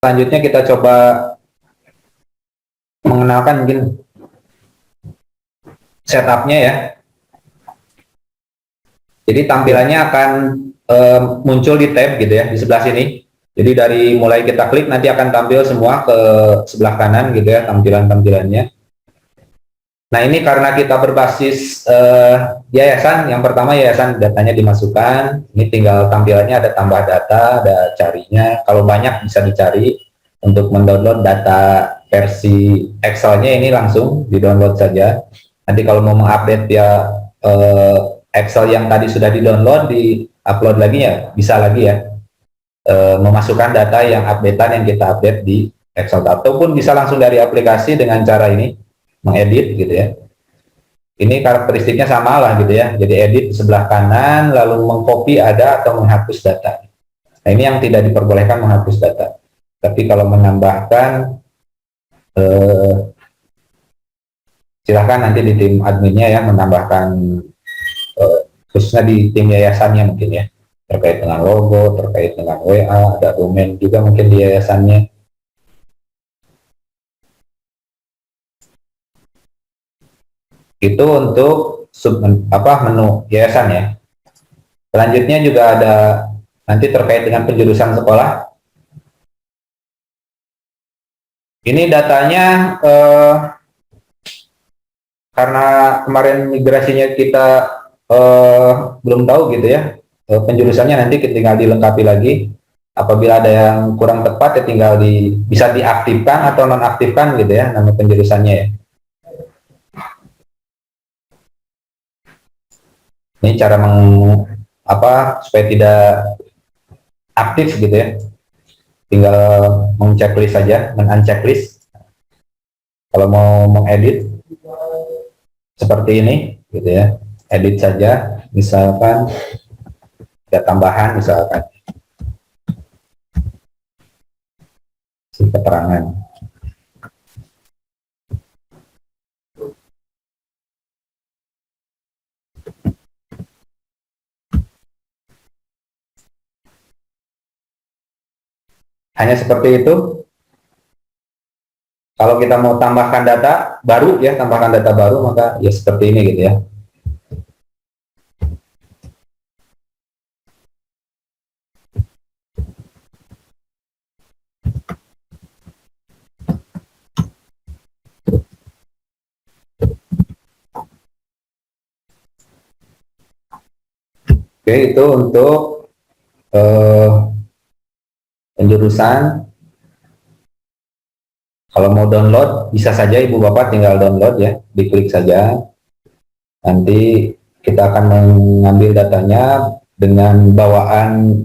Selanjutnya kita coba mengenalkan mungkin setupnya ya. Jadi tampilannya akan muncul di tab gitu ya, di sebelah sini. Jadi dari mulai kita klik nanti akan tampil semua ke sebelah kanan gitu ya, tampilan-tampilannya. Nah ini karena kita berbasis yayasan, yang pertama yayasan datanya dimasukkan, ini tinggal tampilannya ada tambah data, ada carinya, kalau banyak bisa dicari. Untuk mendownload data versi Excel-nya ini langsung di-download saja. Nanti kalau mau mengupdate ya Excel yang tadi sudah di-download, di-upload lagi ya, bisa lagi ya. Memasukkan data yang updatean yang kita update di Excel. Ataupun bisa langsung dari aplikasi dengan cara ini, mengedit gitu ya. Ini karakteristiknya sama lah gitu ya. Jadi edit di sebelah kanan, lalu mengcopy ada atau menghapus data. Nah ini yang tidak diperbolehkan menghapus data. Tapi kalau menambahkan, silahkan nanti di tim adminnya ya menambahkan, khususnya di tim yayasannya mungkin ya, terkait dengan logo, terkait dengan WA, ada domain juga mungkin di yayasannya. Itu untuk menu yayasan ya. Selanjutnya juga ada nanti terkait dengan penjurusan sekolah. Ini datanya karena kemarin migrasinya kita belum tahu gitu ya, penjurusannya nanti tinggal dilengkapi lagi. Apabila ada yang kurang tepat ya tinggal bisa diaktifkan atau nonaktifkan gitu ya nama penjurusannya ya. Ini cara supaya tidak aktif gitu ya. Tinggal mengchecklist saja, men-unchecklist. Kalau mau mengedit seperti ini gitu ya, edit saja, misalkan ada tambahan, misalkan keterangan. Hanya seperti itu. Kalau kita mau tambahkan data baru ya, tambahkan data baru, maka ya seperti ini gitu ya. Oke, itu untuk penjurusan. Kalau mau download, bisa saja Ibu Bapak tinggal download ya, diklik saja. Nanti kita akan mengambil datanya dengan bawaan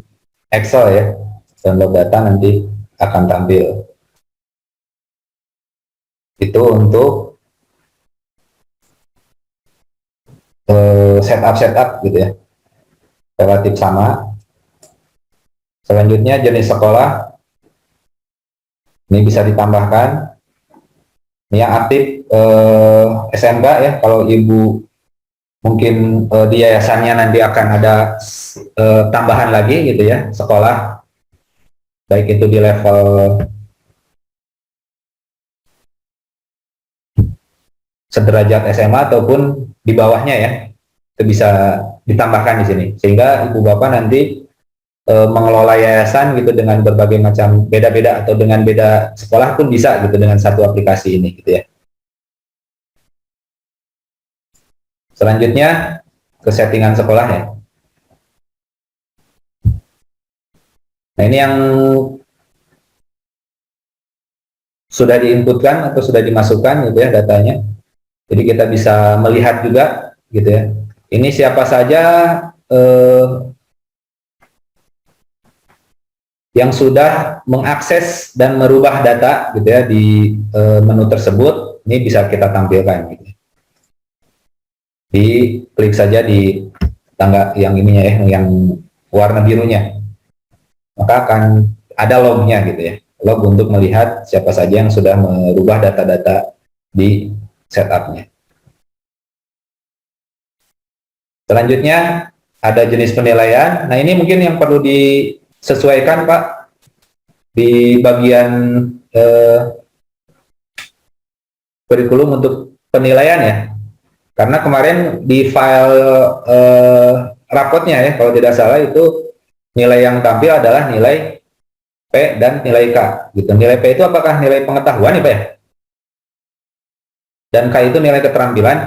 Excel ya. Download data nanti akan tampil. Itu untuk setup gitu ya. Relatif sama. Selanjutnya jenis sekolah. Ini bisa ditambahkan. Ini yang aktif SMK ya. Kalau Ibu mungkin di yayasannya nanti akan ada tambahan lagi gitu ya, sekolah. Baik itu di level sederajat SMA ataupun di bawahnya ya. Itu bisa ditambahkan di sini. Sehingga Ibu Bapak nanti mengelola yayasan gitu dengan berbagai macam beda-beda atau dengan beda sekolah pun bisa gitu dengan satu aplikasi ini gitu ya. Selanjutnya ke settingan sekolah ya. Nah ini yang sudah diinputkan atau sudah dimasukkan gitu ya datanya. Jadi kita bisa melihat juga gitu ya. Ini siapa saja yang sudah mengakses dan merubah data gitu ya di menu tersebut, ini bisa kita tampilkan gitu. Di klik saja di tangga yang ininya ya, yang warna birunya, maka akan ada lognya gitu ya, log untuk melihat siapa saja yang sudah merubah data-data di setupnya. Selanjutnya ada jenis penilaian. Nah ini mungkin yang perlu disesuaikan Pak di bagian eh, kurikulum untuk penilaian ya. Karena kemarin di file rapotnya ya, kalau tidak salah itu nilai yang tampil adalah nilai P dan nilai K. Gitu. Nilai P itu apakah nilai pengetahuan ya Pak ya? Dan K itu nilai keterampilan.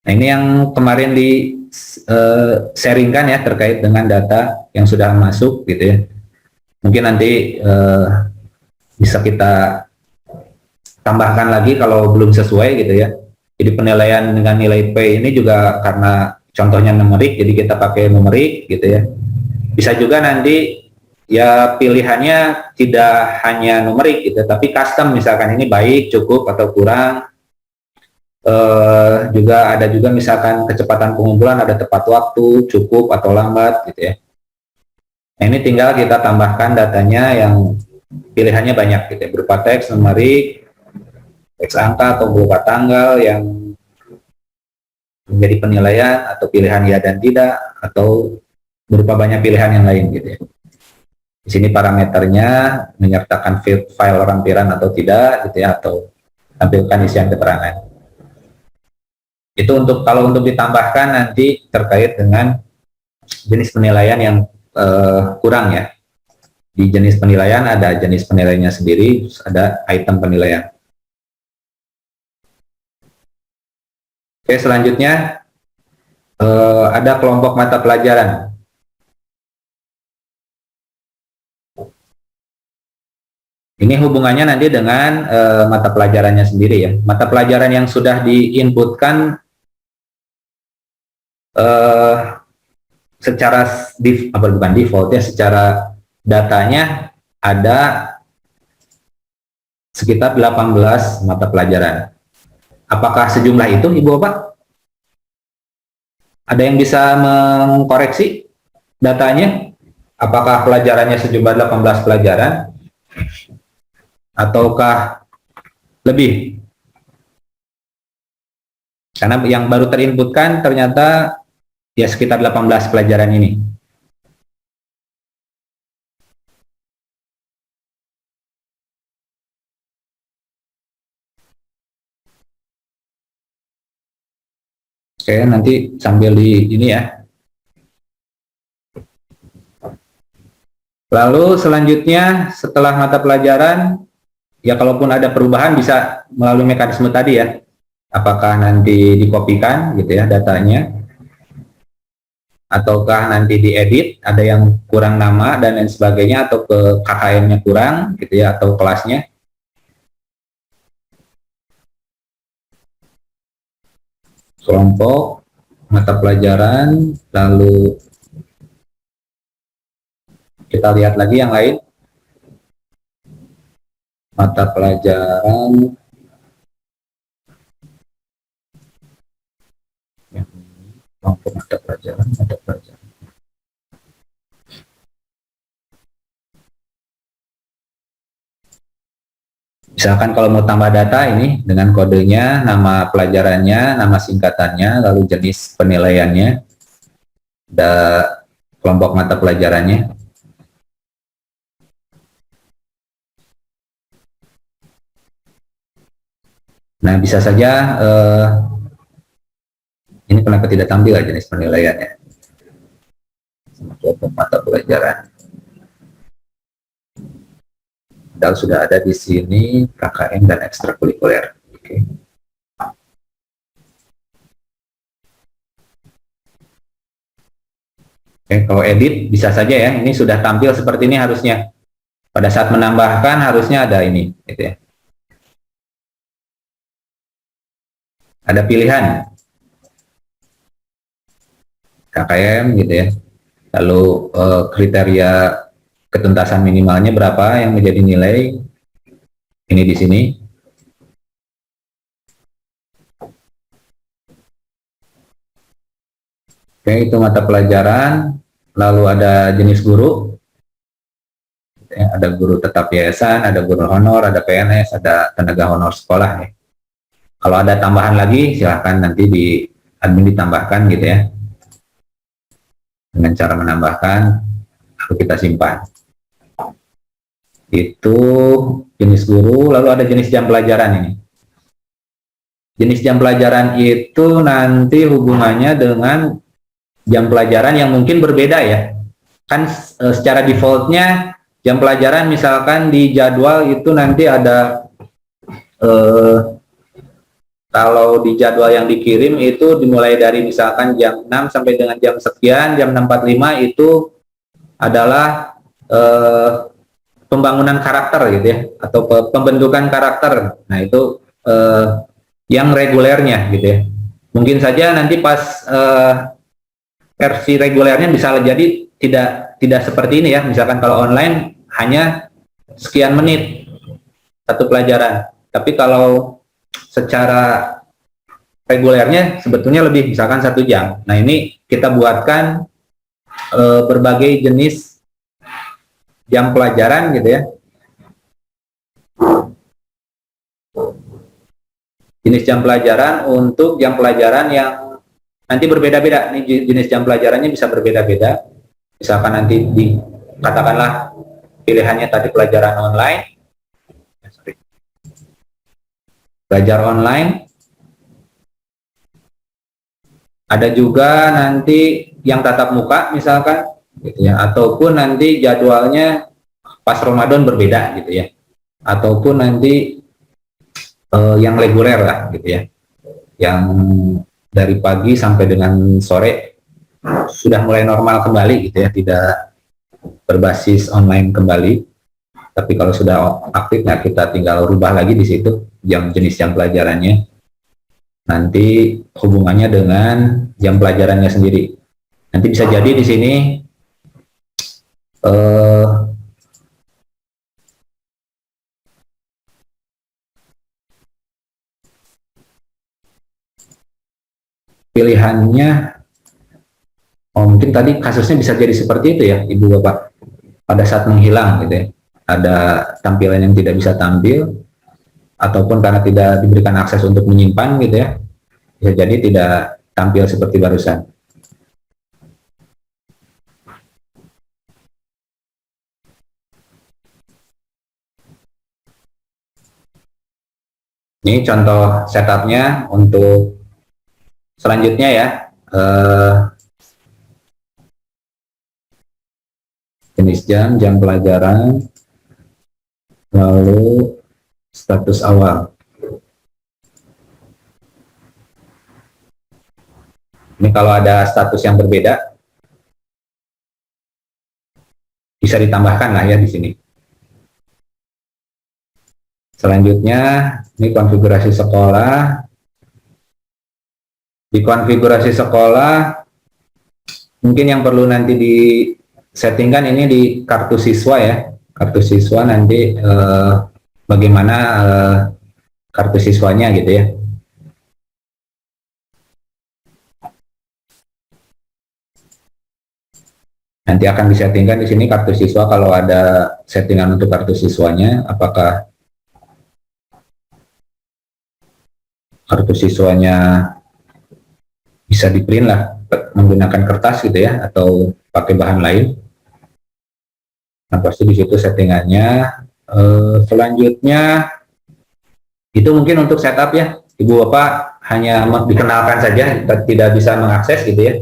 Nah ini yang kemarin di sharingkan ya terkait dengan data yang sudah masuk gitu ya. Mungkin nanti bisa kita tambahkan lagi kalau belum sesuai gitu ya. Jadi penilaian dengan nilai P ini juga karena contohnya numerik, jadi kita pakai numerik gitu ya. Bisa juga nanti ya pilihannya tidak hanya numerik gitu, tapi custom misalkan ini baik, cukup atau kurang. Juga ada juga misalkan kecepatan pengumpulan ada tepat waktu, cukup atau lambat gitu ya. Nah, ini tinggal kita tambahkan datanya yang pilihannya banyak gitu ya, berupa teks, numerik, teks angka atau berupa tanggal yang menjadi penilaian atau pilihan ya dan tidak atau berupa banyak pilihan yang lain gitu ya. Di sini parameternya menyertakan file lampiran atau tidak gitu ya, atau tampilkan isian keterangan. Itu untuk kalau untuk ditambahkan nanti terkait dengan jenis penilaian yang kurang ya. Di jenis penilaian ada jenis penilaiannya sendiri, terus ada item penilaian. Oke, selanjutnya ada kelompok mata pelajaran. Ini hubungannya nanti dengan mata pelajarannya sendiri ya. Mata pelajaran yang sudah diinputkan secara bukan default ya, secara datanya ada sekitar 18 mata pelajaran. Apakah sejumlah itu Ibu Bapak? Ada yang bisa mengkoreksi datanya? Apakah pelajarannya sejumlah 18 pelajaran? Ataukah lebih? Karena yang baru terinputkan ternyata ya sekitar 18 pelajaran ini. Oke, nanti sambil di ini ya. Lalu selanjutnya setelah mata pelajaran, ya kalaupun ada perubahan bisa melalui mekanisme tadi ya. Apakah nanti dikopikan gitu ya datanya, ataukah nanti diedit, ada yang kurang nama dan lain sebagainya, atau ke KKM-nya kurang gitu ya, atau kelasnya. Kelompok, mata pelajaran, lalu kita lihat lagi yang lain. Mata pelajaran, kelompok mata pelajaran. Misalkan kalau mau tambah data ini dengan kodenya, nama pelajarannya, nama singkatannya, lalu jenis penilaiannya, ada kelompok mata pelajarannya. Nah, bisa saja ini kenapa tidak tampil jenis penilaiannya. Kelompok mata pelajaran. Padahal sudah ada di sini KKM dan ekstrakurikuler. Oke. Oke, kalau edit bisa saja ya. Ini sudah tampil seperti ini harusnya. Pada saat menambahkan harusnya ada ini, gitu ya. Ada pilihan KKM gitu ya. Lalu kriteria ketuntasan minimalnya berapa yang menjadi nilai ini di sini. Oke, itu mata pelajaran. Lalu ada jenis guru. Ada guru tetap yayasan, ada guru honor, ada PNS, ada tenaga honor sekolah. Ya. Kalau ada tambahan lagi, silahkan nanti di admin ditambahkan gitu ya. dengan cara menambahkan, lalu kita simpan. Itu jenis guru. Lalu ada jenis jam pelajaran ini. Jenis jam pelajaran itu nanti hubungannya dengan jam pelajaran yang mungkin berbeda ya. Kan secara defaultnya jam pelajaran misalkan di jadwal itu nanti ada kalau di jadwal yang dikirim itu dimulai dari misalkan jam 6 sampai dengan jam sekian, jam 6.45 itu adalah pembangunan karakter gitu ya, atau pembentukan karakter. Nah itu yang regulernya gitu ya. Mungkin saja nanti pas versi regulernya bisa jadi tidak seperti ini ya. Misalkan kalau online hanya sekian menit satu pelajaran. Tapi kalau secara regulernya sebetulnya lebih, misalkan 1 jam. Nah ini kita buatkan berbagai jenis jam pelajaran gitu ya. Jenis jam pelajaran untuk jam pelajaran yang nanti berbeda-beda. Ini jenis jam pelajarannya bisa berbeda-beda. Misalkan nanti katakanlah pilihannya tadi pelajaran online. Belajar online. Ada juga nanti yang tatap muka misalkan gitu ya, ataupun nanti jadwalnya pas Ramadan berbeda gitu ya, ataupun nanti yang reguler lah gitu ya, yang dari pagi sampai dengan sore sudah mulai normal kembali gitu ya, tidak berbasis online kembali. Tapi kalau sudah aktif, nah kita tinggal rubah lagi di situ jenis jam pelajarannya, nanti hubungannya dengan jam pelajarannya sendiri. Nanti bisa jadi di sini pilihannya, mungkin tadi kasusnya bisa jadi seperti itu ya Ibu Bapak, pada saat menghilang gitu ya, ada tampilan yang tidak bisa tampil, ataupun karena tidak diberikan akses untuk menyimpan gitu ya, bisa jadi tidak tampil seperti barusan. Ini contoh setupnya untuk selanjutnya ya. Jenis jam pelajaran, lalu status awal. Ini kalau ada status yang berbeda, bisa ditambahkan lah ya di sini. Selanjutnya, ini konfigurasi sekolah. Di konfigurasi sekolah, mungkin yang perlu nanti disettingkan ini di kartu siswa ya. Kartu siswa nanti bagaimana kartu siswanya gitu ya. Nanti akan disettingkan di sini kartu siswa, kalau ada settingan untuk kartu siswanya, apakah kartu siswanya bisa di print lah menggunakan kertas gitu ya, atau pakai bahan lain. Nah pasti di situ settingannya. Selanjutnya itu mungkin untuk setup ya Ibu Bapak, hanya dikenalkan saja, tidak bisa mengakses gitu ya.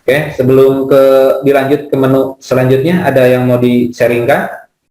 Oke, sebelum dilanjut ke menu selanjutnya, ada yang mau di-sharingkan?